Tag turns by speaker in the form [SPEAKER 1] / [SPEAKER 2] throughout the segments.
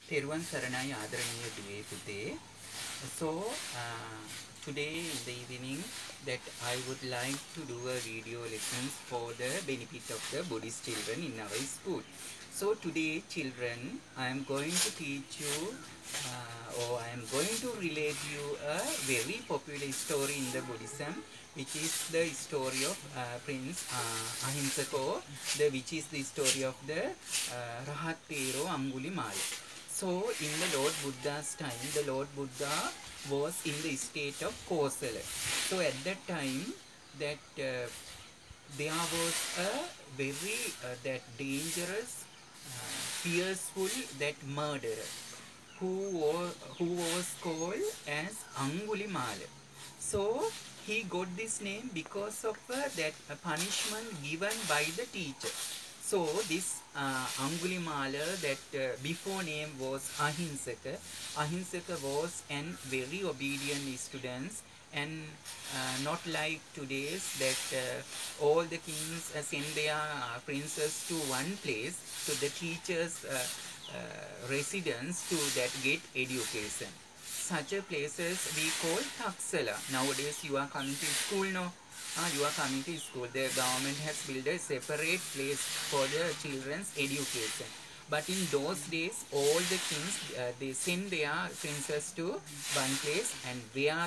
[SPEAKER 1] තෙරුවන් සරණයි ආදරණීය දුවේ පුතේ. So today in the evening that I would like to do a video lessons for the benefit of the Buddhist children in our school. So today children, I am going to teach you or I am going to relate you a very popular story in the Buddhism, which is the story of Prince Ahimsako, which is the story of the Rahat Thero Angulimala. So, in the Lord Buddha's time, the Lord Buddha was in the state of Kosala. So, at that time, that there was a very that dangerous, fearful that murderer who was called as Angulimala. So, he got this name because of that punishment given by the teacher. So this Angulimala, that before name was Ahinsaka. Ahinsaka was an very obedient student, and not like today's that all the kings send their princes to one place, to the teachers' residence to that get education. Such a places we call Taksala. Nowadays you are coming to school, no? You are coming to school. The government has built a separate place for the children's education. But in those days, all the kings they send their princes to one place, and where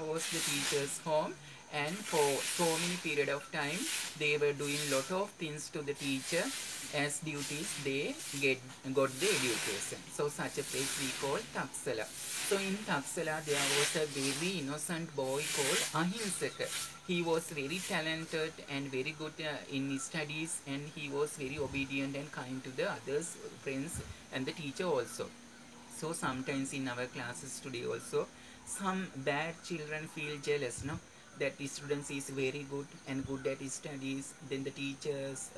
[SPEAKER 1] was the teacher's home, and for so many period of time they were doing lot of things to the teacher as duties. They got the education. So such a place we call Taksala. So in Taksala there was a very innocent boy called Ahimsaka. He was very talented and very good in his studies, and he was very obedient and kind to the others, friends, and the teacher also. So sometimes in our classes today also, some bad children feel jealous, no? That the students is very good and good at his studies. Then the teachers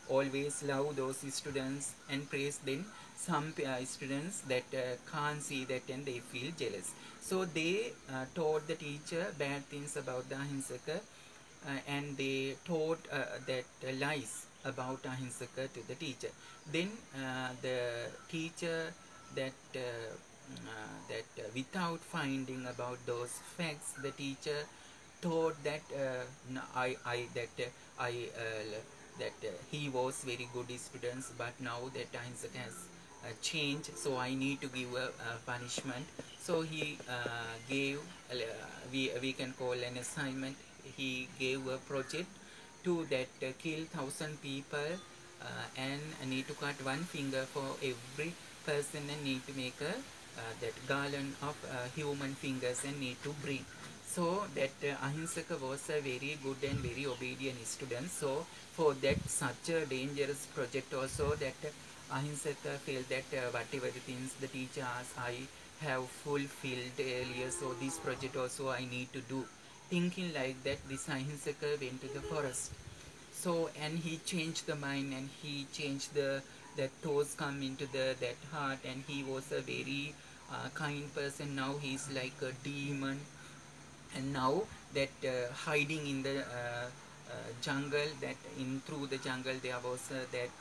[SPEAKER 1] always love those students and praise them. Some students that can't see that and they feel jealous. So they told the teacher bad things about the Ahinsaka, and they taught that lies about Ahinsaka to the teacher. Then the teacher that without finding about those facts, the teacher thought that he was very good students, but now that times has changed, so I need to give a punishment. So he gave we can call an assignment. He gave a project to that kill 1,000 people, and need to cut one finger for every person, and need to make a that garland of human fingers, and need to bring. So that Ahinsaka was a very good and very obedient student. So for that such a dangerous project also, that Ahinsaka felt that whatever the things the teacher asked, I have fulfilled earlier, so this project also I need to do. Thinking like that, this Ahinsaka went to the forest. So, and he changed the mind, and he changed the that thoughts come into the that heart, and he was a very kind person. Now he's like a demon, and now that hiding in the jungle, that in through the jungle there was that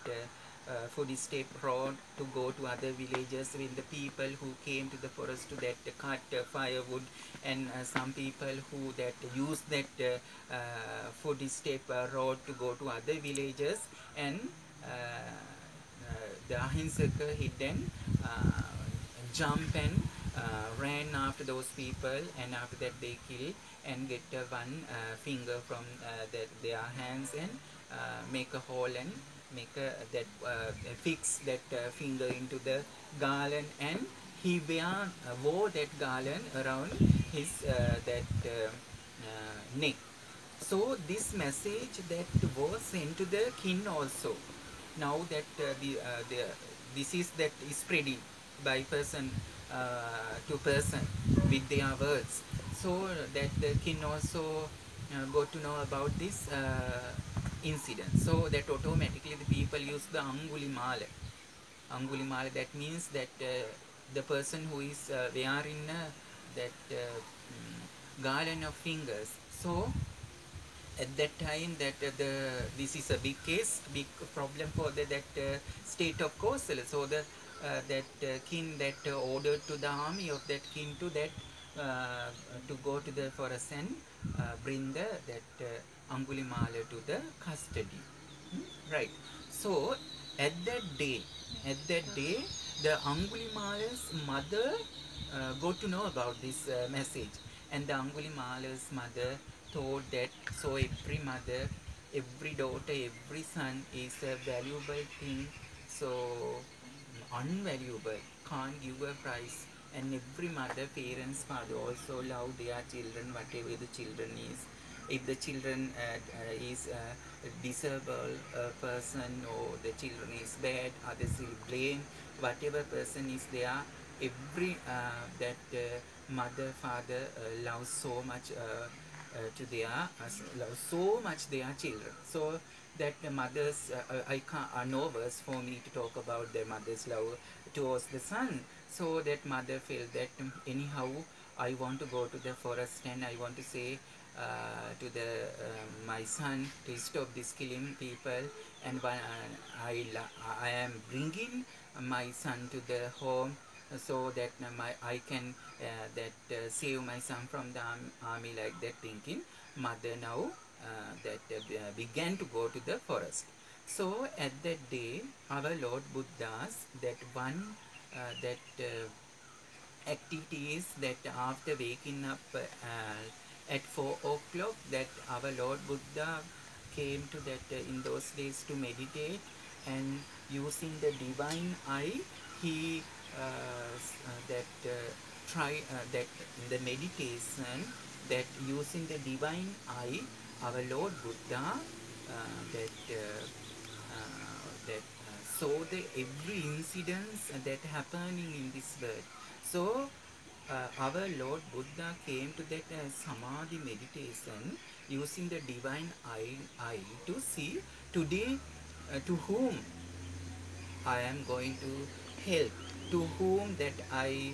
[SPEAKER 1] footstep road to go to other villages with the people who came to the forest to that cut firewood, and some people who that use that footstep road to go to other villages, and the Ahinsaka hidden jump and ran after those people, and after that they kill and get one finger from their hands, and make a hole, and make that fix that finger into the garland, and he wore that garland around his neck. So this message that was sent to the king also. Now that this is that is spreading by person to person with their words. So that the king also got to know about this incident. So that automatically the people use the Angulimala. Angulimala, that means that the person who is wearing that garland of fingers. So at that time that this is a big case, big problem for that state of Kosala. So that king that ordered to the army of that king to that uh, to go to the forest and bring that Angulimala to the custody. Right. So at that day, the Angulimala's mother got to know about this message, and the Angulimala's mother told that so every mother, every daughter, every son is a valuable thing, so unvaluable, can't give a price. And every mother, parents, father also love their children, whatever the children is. If the children is a disabled person, or the children is bad, others will blame whatever person is there. Every that mother, father loves so much to their love so much their children. So that the mothers, I can't no words for me to talk about the mother's love towards the son. So that mother felt that anyhow I want to go to the forest and I want to say to the my son to stop this killing people, and when I am bringing my son to the home so that I can save my son from the army, like that thinking. Mother now that began to go to the forest. So at that day, our Lord Buddha's that one that activities that after waking up at 4 o'clock, that our Lord Buddha came to that in those days to meditate, and using the divine eye he that try that in the meditation, that using the divine eye our Lord Buddha saw the every incidents that happening in this world. So our Lord Buddha came to that samadhi meditation using the divine eye to see today to whom I am going to help, to whom that I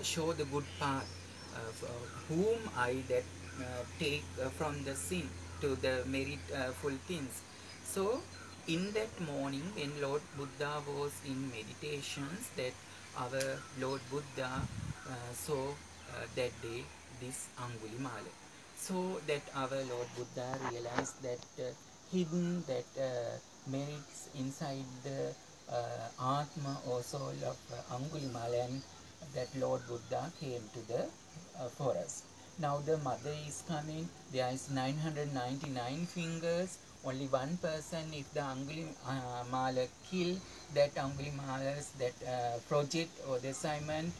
[SPEAKER 1] show the good path, whom I that take from the sin to the meritful things. So in that morning when Lord Buddha was in meditations, that our Lord Buddha saw that day this Angulimala. So that our Lord Buddha realized that hidden that merits inside the Atma or soul of Angulimala, and that Lord Buddha came to the forest. Now the mother is coming, there is 999 fingers, only one person. If the Angulimala kill that Angulimala's that project or the assignment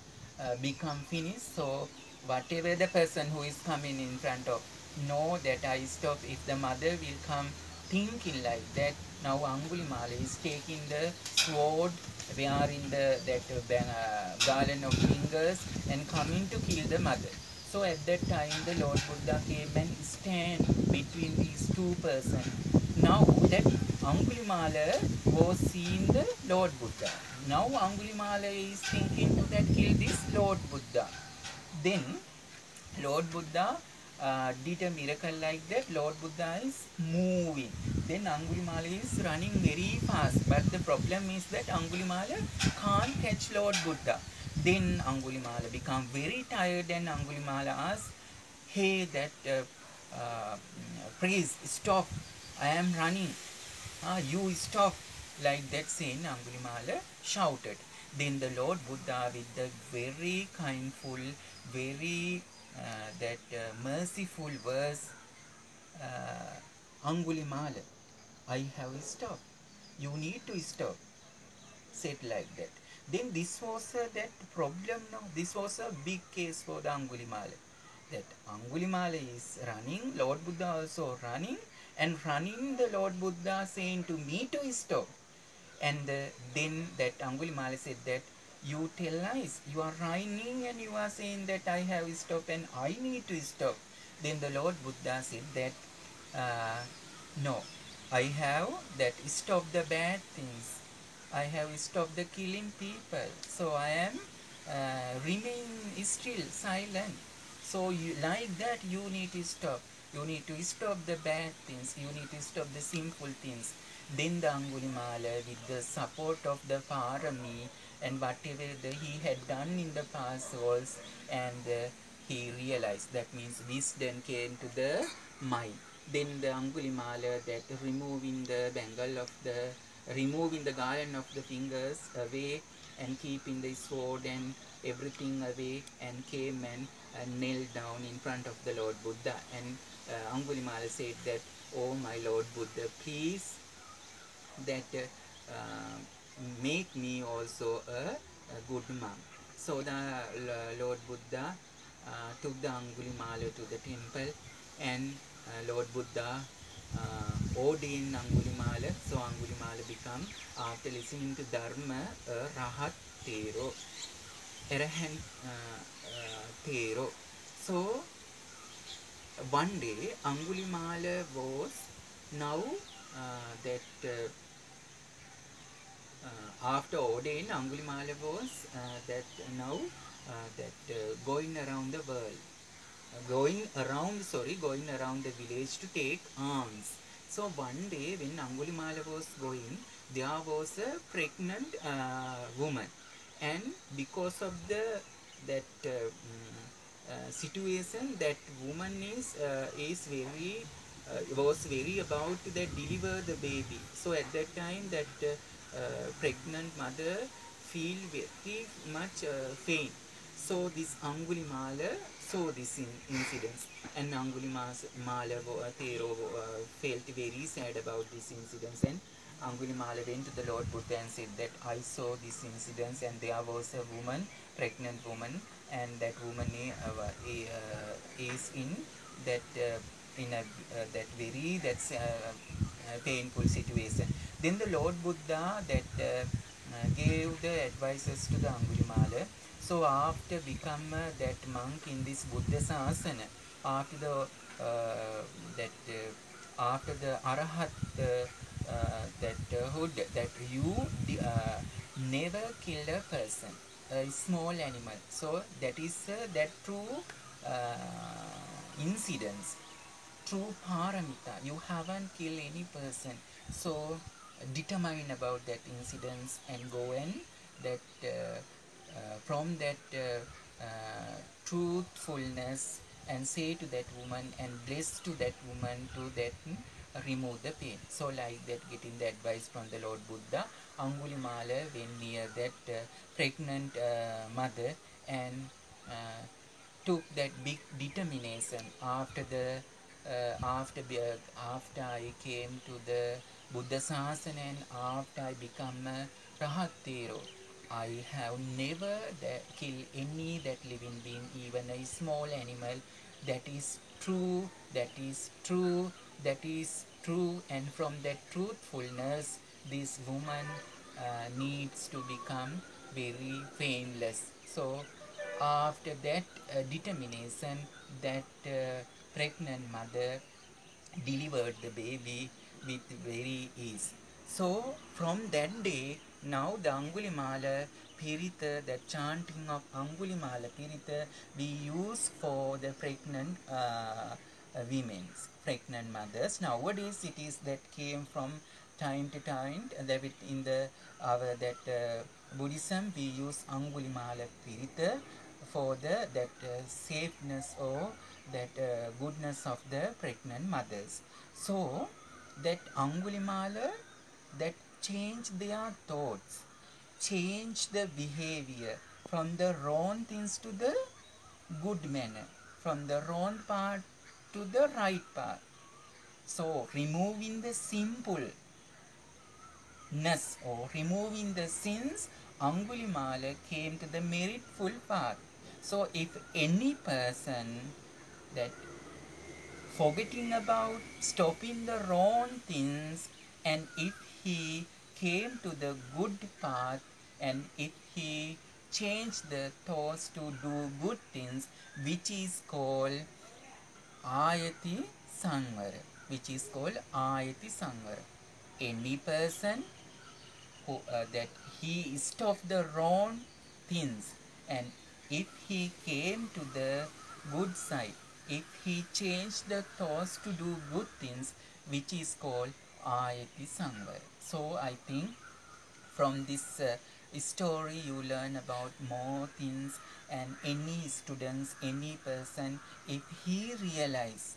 [SPEAKER 1] become finished, so whatever the person who is coming in front of know that I stop. If the mother will come thinking like that, now Angulimala is taking the sword, wearing that garland of fingers, and coming to kill the mother. So at that time the Lord Buddha came and stand between these two persons. Now that Angulimala was seeing the Lord Buddha. Now Angulimala is thinking to that kill this Lord Buddha. Then Lord Buddha did a miracle like that. Lord Buddha is moving. Then Angulimala is running very fast. But the problem is that Angulimala can't catch Lord Buddha. Then Angulimala become very tired, and Angulimala asks, hey, that priest, stop. I am running. You stop. Like that saying, Angulimala shouted. Then the Lord Buddha, with the very kindful, very merciful words, Angulimala, I have stopped. You need to stop. Said like that. Then this was that problem now. This was a big case for the Angulimala. That Angulimala is running, Lord Buddha also running, and running the Lord Buddha saying to me to stop. And then that Angulimala said that you tell lies. You are running and you are saying that I have stopped and I need to stop. Then the Lord Buddha said that no, I have that stopped the bad things. I have stopped the killing people. So I am remain still silent. So you, like that, you need to stop. You need to stop the bad things. You need to stop the sinful things. Then the Angulimala, with the support of the Parami and whatever he had done in the past was, and he realized, that means wisdom came to the mind. Then the Angulimala, that removing the garland of the fingers away and keeping the sword and everything away, and came and knelt down in front of the Lord Buddha. And Angulimala said that, "Oh my Lord Buddha, please that make me also a good monk." So the Lord Buddha took the Angulimala to the temple, and Lord Buddha ordained Angulimala. So Angulimala become, after listening to Dharma, a Rahat Tero, Arahant Tero. So one day Angulimala was now that after ordained, Angulimala was that now that going around the world, going around the village to take alms. So one day when Angulimala was going, there was a pregnant woman, and because of the that situation, that woman is very was very about to that deliver the baby. So at that time, that pregnant mother feel very much pain. So this Angulimala saw this incident, and Angulimala Thero felt very sad about this incident, and Angulimala went to the Lord Buddha and said that, "I saw this incident, and there was a woman, pregnant woman, and that woman is in that in a that very that's painful situation." Then the Lord Buddha that gave the advices to the Angulimala. So after become that monk in this Buddha Sasana, after the that after the Arahat that hood, that you never kill a person, a small animal. So that is that true incidents, true paramita. You haven't killed any person. So determine about that incidents and go and that from that truthfulness, and say to that woman and bless to that woman to that remove the pain. So like that, getting the advice from the Lord Buddha, Angulimala went near that pregnant mother, and uh, took that big determination after the after I came to the Buddha Sasana, and after I become a Rahatero, I have never killed any that living being, even a small animal. That is true, that is true, that is true. And from that truthfulness, this woman needs to become very painless. So after that determination, that pregnant mother delivered the baby with very ease. So from that day, now the Angulimala Pirita, the chanting of Angulimala Pirita, we use for the pregnant women's, pregnant mothers. Nowadays it is that came from time to time, that in the our that Buddhism we use Angulimala Pirita for the that safeness or that goodness of the pregnant mothers. So that Angulimala that changed their thoughts, change the behavior from the wrong things to the good manner, from the wrong path to the right path. So removing the simpleness or removing the sins, Angulimala came to the meritful path. So if any person that forgetting about stopping the wrong things, and if he came to the good path, and if he changed the thoughts to do good things, which is called ayati sanvara, which is called ayati sanvara. Any person who that he stopped the wrong things, and if he came to the good side, if he changed the thoughts to do good things, which is called ayati sangara. So I think from this story you learn about more things, and any students, any person, if he realize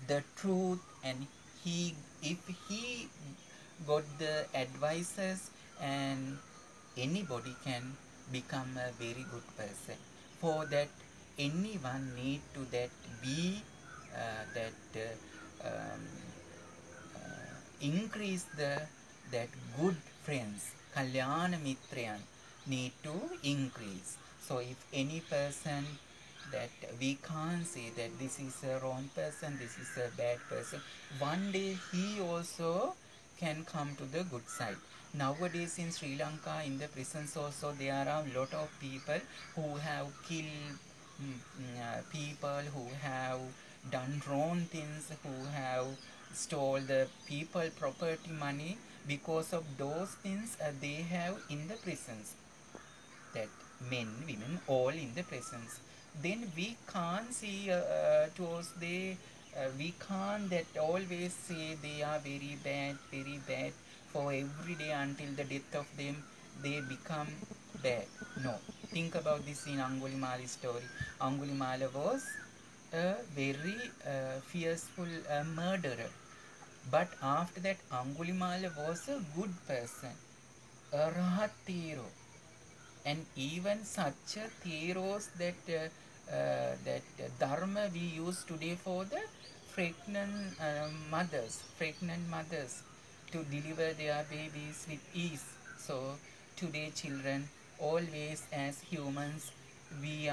[SPEAKER 1] the truth, and he if he got the advices, and anybody can become a very good person. For that, anyone need to that be that um, increase the that good friends, kalyana mitrayan, need to increase. So if any person that we can't say that this is a wrong person, this is a bad person, one day he also can come to the good side. Nowadays in Sri Lanka, in the prisons also, there are a lot of people who have killed people, who have done wrong things, who have stole the people property money. Because of those things they have in the prisons, that men, women, all in the presence. Then we can't see towards they, we can't that always say they are very bad for every day until the death of them they become bad. No. Think about this in Angulimala story. Angulimala was a very fearful murderer. But after that, Angulimala was a good person, a Rahat hero, and even such a theros that dharma we use today for the pregnant mothers to deliver their babies with ease. So today children, always as humans, we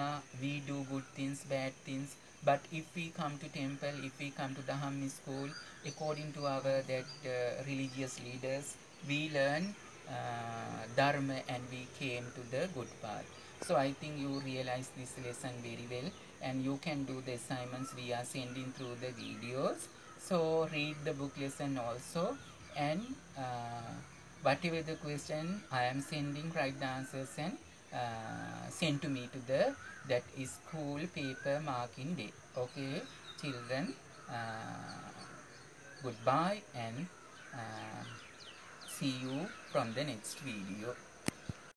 [SPEAKER 1] do good things, bad things, but if we come to temple, if we come to Dhamma school, according to our that religious leaders, we learn dharma, and we came to the good path. So I think you realize this lesson very well, and you can do the assignments we are sending through the videos. So read the book lesson also, and whatever the question I am sending, write the answers and send to me to the that is school paper marking day. Okay, children, goodbye, and see you from the next video.